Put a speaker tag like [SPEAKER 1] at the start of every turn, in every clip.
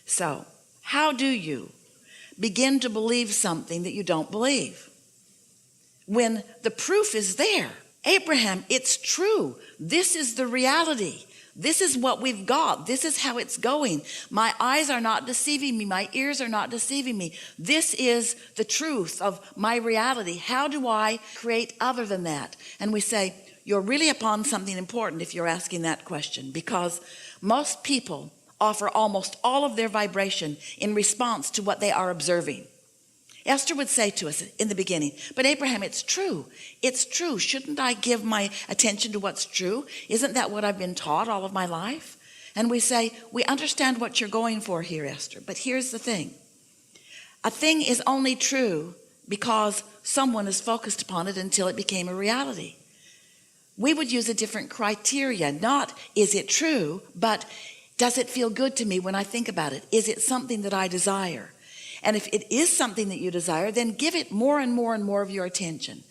[SPEAKER 1] So, how do you begin to believe something that you don't believe when the proof is there? Abraham, it's true. This is the reality. This is what we've got. This is how it's going. My eyes are not deceiving me. My ears are not deceiving me. This is the truth of my reality. How do I create other than that? And we say, you're really upon something important if you're asking that question, because most people offer almost all of their vibration in response to what they are observing. Esther would say to us in the beginning, but Abraham, it's true. It's true. Shouldn't I give my attention to what's true? Isn't that what I've been taught all of my life? And we say, we understand what you're going for here, Esther. But here's the thing. A thing is only true because someone is focused upon it until it became a reality. We would use a different criteria. Not, is it true, but does it feel good to me when I think about it? Is it something that I desire? And if it is something that you desire, then give it more and more and more of your attention.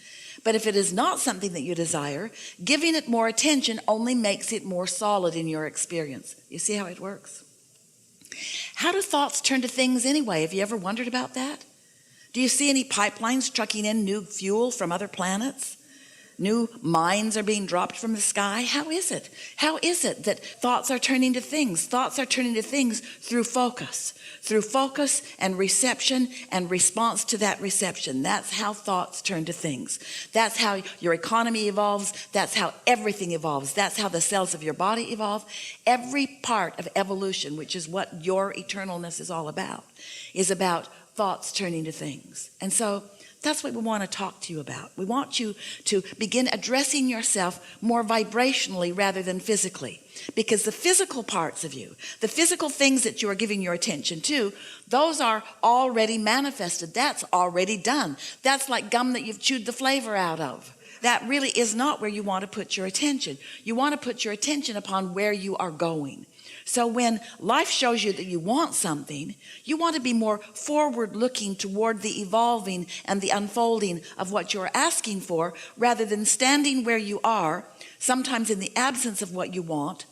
[SPEAKER 1] But if it is not something that you desire, giving it more attention only makes it more solid in your experience. You see how it works? How do thoughts turn to things anyway? Have you ever wondered about that? Do you see any pipelines trucking in new fuel from other planets? New mines are being dropped from the sky. How is it? How is it that thoughts are turning to things? Thoughts are turning to things through focus and reception and response to that reception. That's how thoughts turn to things. That's how your economy evolves. That's how everything evolves. That's how the cells of your body evolve. Every part of evolution, which is what your eternalness is all about, is about thoughts turning to things. And so that's what we want to talk to you about. We want you to begin addressing yourself more vibrationally rather than physically, because the physical parts of you, the physical things that you are giving your attention to, those are already manifested. That's already done. That's like gum that you've chewed the flavor out of. That really is not where you want to put your attention. You want to put your attention upon where you are going. So when life shows you that you want something, you want to be more forward looking toward the evolving and the unfolding of what you're asking for, rather than standing where you are, sometimes in the absence of what you want,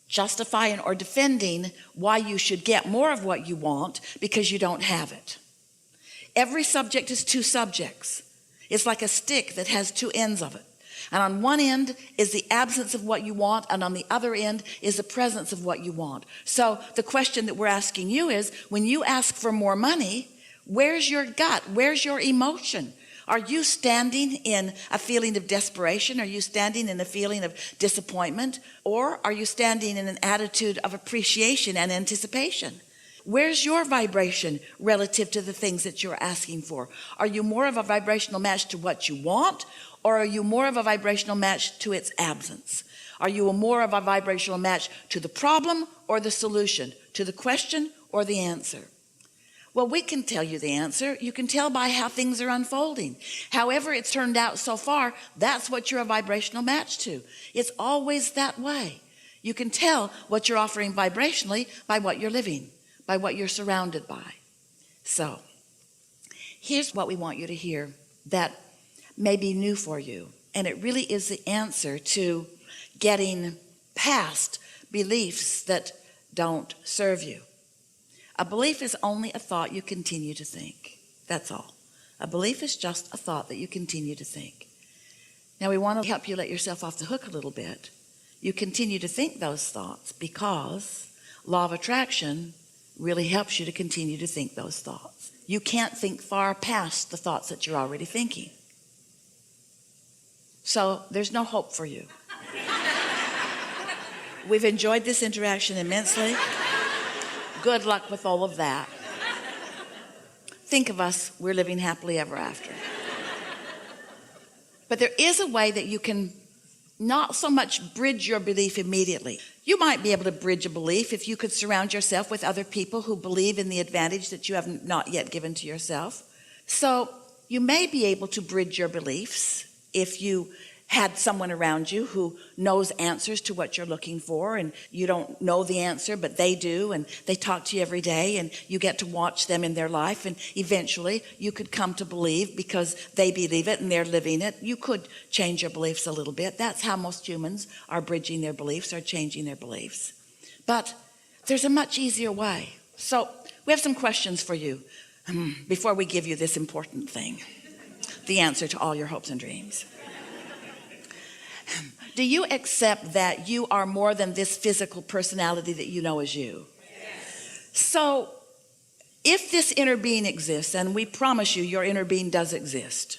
[SPEAKER 1] justifying or defending why you should get more of what you want because you don't have it. Every subject is two subjects. It's like a stick that has two ends of it. And on one end is the absence of what you want, and on the other end is the presence of what you want. So the question that we're asking you is, when you ask for more money, where's your gut? Where's your emotion? Are you standing in a feeling of desperation? Are you standing in a feeling of disappointment? Or are you standing in an attitude of appreciation and anticipation? Where's your vibration relative to the things that you're asking for? Are you more of a vibrational match to what you want, or are you more of a vibrational match to its absence? Are you more of a vibrational match to the problem or the solution, to the question or the answer? Well, we can tell you the answer. You can tell by how things are unfolding. However it's turned out so far, that's what you're a vibrational match to. It's always that way. You can tell what you're offering vibrationally by what you're living, by what you're surrounded by. So here's what we want you to hear that may be new for you. And it really is the answer to getting past beliefs that don't serve you. A belief is only a thought you continue to think. That's all. A belief is just a thought that you continue to think. Now we want to help you let yourself off the hook a little bit. You continue to think those thoughts because law of attraction really helps you to continue to think those thoughts. You can't think far past the thoughts that you're already thinking. So there's no hope for you. We've enjoyed this interaction immensely. Good luck with all of that. Think of us, we're living happily ever after. But there is a way that you can not so much bridge your belief immediately. You might be able to bridge a belief if you could surround yourself with other people who believe in the advantage that you have not yet given to yourself. So you may be able to bridge your beliefs if you had someone around you who knows answers to what you're looking for, and you don't know the answer, but they do, and they talk to you every day, and you get to watch them in their life, and eventually you could come to believe because they believe it and they're living it. You could change your beliefs a little bit. That's how most humans are bridging their beliefs, are changing their beliefs. But there's a much easier way. So we have some questions for you before we give you this important thing, the answer to all your hopes and dreams. Do you accept that you are more than this physical personality that you know as you? Yes. So if this inner being exists, and we promise you your inner being does exist,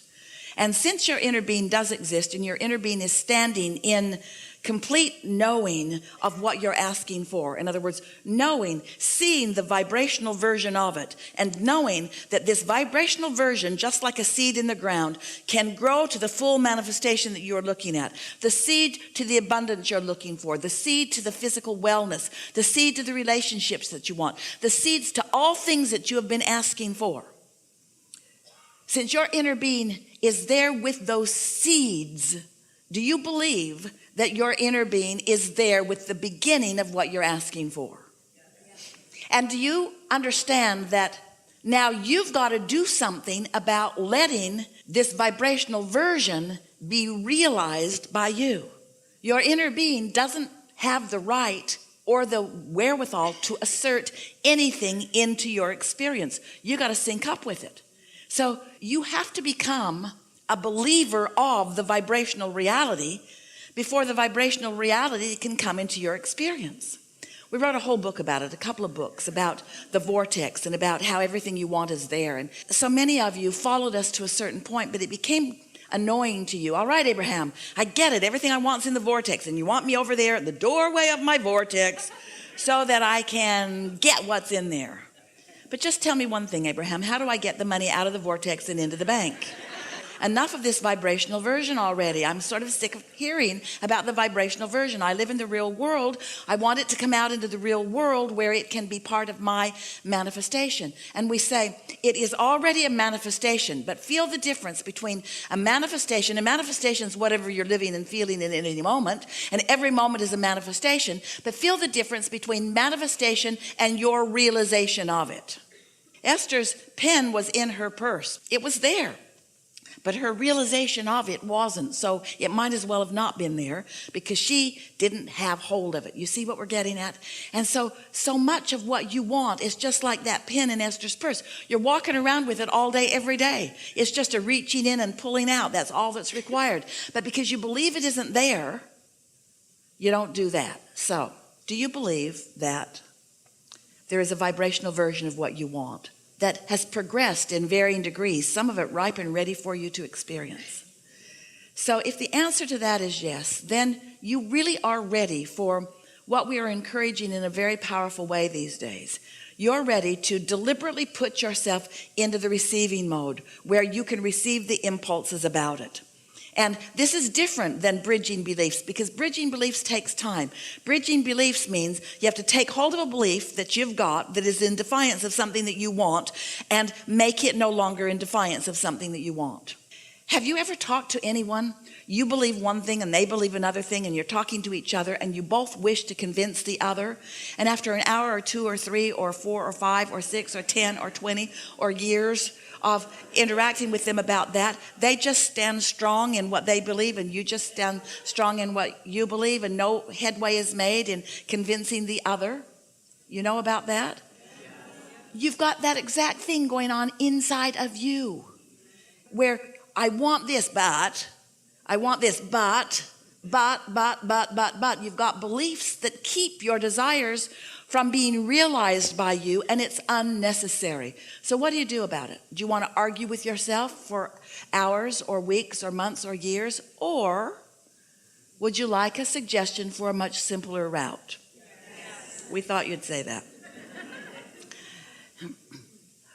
[SPEAKER 1] and since your inner being does exist and your inner being is standing in complete knowing of what you're asking for, in other words, knowing, seeing the vibrational version of it, and knowing that this vibrational version, just like a seed in the ground, can grow to the full manifestation that you're looking at, the seed to the abundance you're looking for, the seed to the physical wellness, the seed to the relationships that you want, the seeds to all things that you have been asking for. Since your inner being is there with those seeds, do you believe that your inner being is there with the beginning of what you're asking for? And do you understand that now you've got to do something about letting this vibrational version be realized by you? Your inner being doesn't have the right or the wherewithal to assert anything into your experience. You got to sync up with it. So you have to become a believer of the vibrational reality before the vibrational reality can come into your experience. We wrote a whole book about it, a couple of books about the vortex and about how everything you want is there. And so many of you followed us to a certain point, but it became annoying to you. All right, Abraham, I get it. Everything I want is in the vortex, and you want me over there at the doorway of my vortex so that I can get what's in there. But just tell me one thing, Abraham, how do I get the money out of the vortex and into the bank? Enough of this vibrational version already. I'm sort of sick of hearing about the vibrational version. I live in the real world. I want it to come out into the real world where it can be part of my manifestation. And we say, it is already a manifestation, but feel the difference between a manifestation. A manifestation is whatever you're living and feeling in any moment, and every moment is a manifestation, but feel the difference between manifestation and your realization of it. Esther's pen was in her purse. It was there. But her realization of it wasn't, so it might as well have not been there because she didn't have hold of it. You see what we're getting at? And so much of what you want is just like that pin in Esther's purse. You're walking around with it all day, every day. It's just a reaching in and pulling out. That's all that's required. But because you believe it isn't there, you don't do that. So, do you believe that there is a vibrational version of what you want that has progressed in varying degrees, some of it ripe and ready for you to experience? So if the answer to that is yes, then you really are ready for what we are encouraging in a very powerful way these days. You're ready to deliberately put yourself into the receiving mode where you can receive the impulses about it. And this is different than bridging beliefs, because bridging beliefs takes time. Bridging beliefs means you have to take hold of a belief that you've got that is in defiance of something that you want and make it no longer in defiance of something that you want. Have you ever talked to anyone? You believe one thing and they believe another thing, and you're talking to each other and you both wish to convince the other. And after an hour or 2 or 3 or 4 or 5 or 6 or 10 or 20 or years of interacting with them about that, they just stand strong in what they believe and you just stand strong in what you believe, and no headway is made in convincing the other. You know about that? You've got that exact thing going on inside of you where I want this, but I want this, but you've got beliefs that keep your desires from being realized by you, and it's unnecessary. So what do you do about it? Do you want to argue with yourself for hours or weeks or months or years? Or would you like a suggestion for a much simpler route? Yes. We thought you'd say that.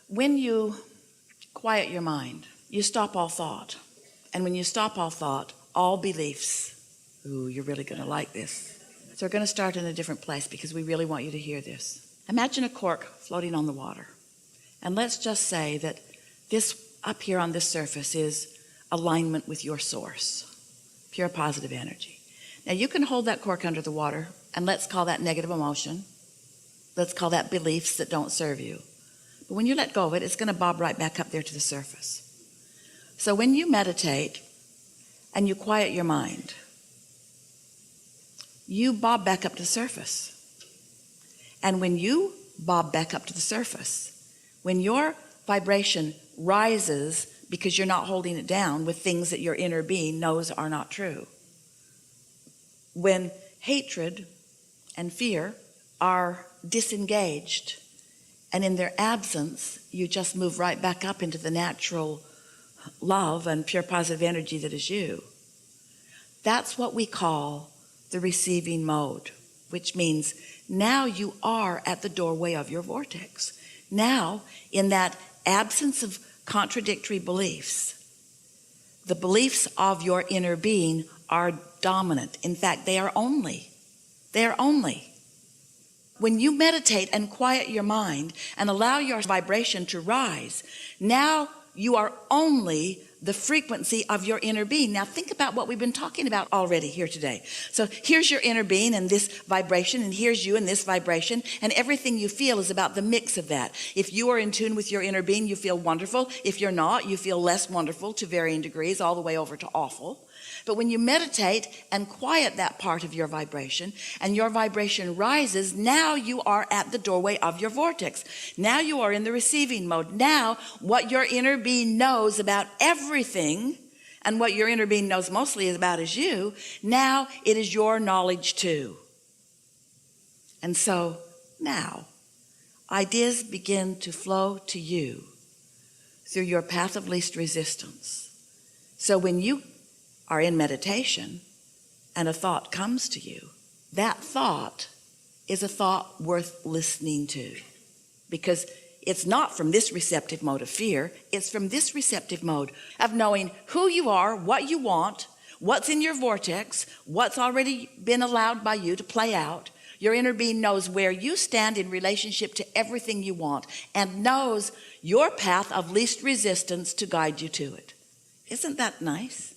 [SPEAKER 1] When you quiet your mind, you stop all thought. And when you stop all thought, all beliefs, ooh, you're really going to like this. So we're going to start in a different place because we really want you to hear this. Imagine a cork floating on the water. And let's just say that this up here on this surface is alignment with your source, pure positive energy. Now you can hold that cork under the water, and let's call that negative emotion. Let's call that beliefs that don't serve you. But when you let go of it, it's going to bob right back up there to the surface. So when you meditate and you quiet your mind, you bob back up to the surface. And when you bob back up to the surface. When your vibration rises because you're not holding it down with things that your inner being knows are not true. When hatred and fear are disengaged, and in their absence, you just move right back up into the natural love and pure positive energy that is you. That's what we call the receiving mode, which means now you are at the doorway of your vortex. Now, in that absence of contradictory beliefs, the beliefs of your inner being are dominant. In fact, they are only. When you meditate and quiet your mind and allow your vibration to rise, now you are only the frequency of your inner being. Now think about what we've been talking about already here today. So here's your inner being and this vibration, and here's you and this vibration, and everything you feel is about the mix of that. If you are in tune with your inner being, you feel wonderful. If you're not, you feel less wonderful to varying degrees, all the way over to awful. But when you meditate and quiet that part of your vibration, and your vibration rises, now you are at the doorway of your vortex. Now you are in the receiving mode. Now what your inner being knows about everything, and what your inner being knows mostly about is you, now it is your knowledge too. And so now ideas begin to flow to you through your path of least resistance. So when you are in meditation and a thought comes to you, that thought is a thought worth listening to, because it's not from this receptive mode of fear. It's from this receptive mode of knowing who you are, what you want, what's in your vortex, what's already been allowed by you to play out. Your inner being knows where you stand in relationship to everything you want, and knows your path of least resistance to guide you to it. Isn't that nice?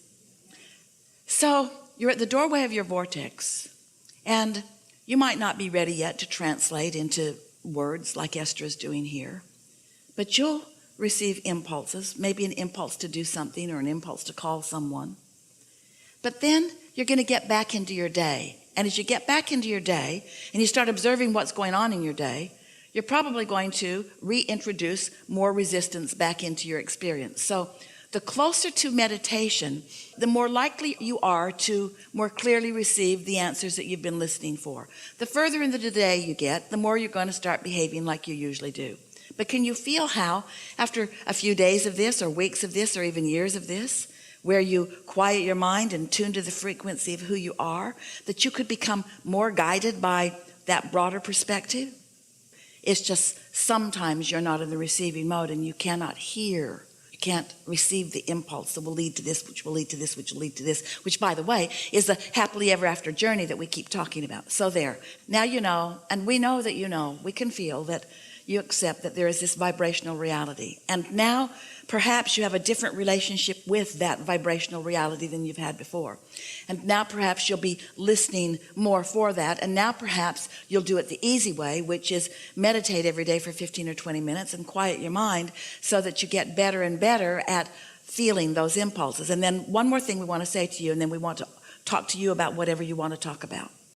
[SPEAKER 1] So you're at the doorway of your vortex, and you might not be ready yet to translate into words like Esther is doing here, but you'll receive impulses, maybe an impulse to do something or an impulse to call someone. But then you're going to get back into your day. And as you get back into your day and you start observing what's going on in your day, you're probably going to reintroduce more resistance back into your experience. So the closer to meditation, the more likely you are to more clearly receive the answers that you've been listening for. The further into the day you get, the more you're going to start behaving like you usually do. But can you feel how, after a few days of this, or weeks of this, or even years of this, where you quiet your mind and tune to the frequency of who you are, that you could become more guided by that broader perspective? It's just sometimes you're not in the receiving mode and you cannot hear. You can't receive the impulse that will lead to this, which will lead to this, which will lead to this, which, by the way, is the happily ever after journey that we keep talking about. So there. Now you know, and we know that you know, we can feel that you accept that there is this vibrational reality. And now perhaps you have a different relationship with that vibrational reality than you've had before. And now perhaps you'll be listening more for that. And now perhaps you'll do it the easy way, which is meditate every day for 15 or 20 minutes and quiet your mind so that you get better and better at feeling those impulses. And then one more thing we want to say to you, and then we want to talk to you about whatever you want to talk about.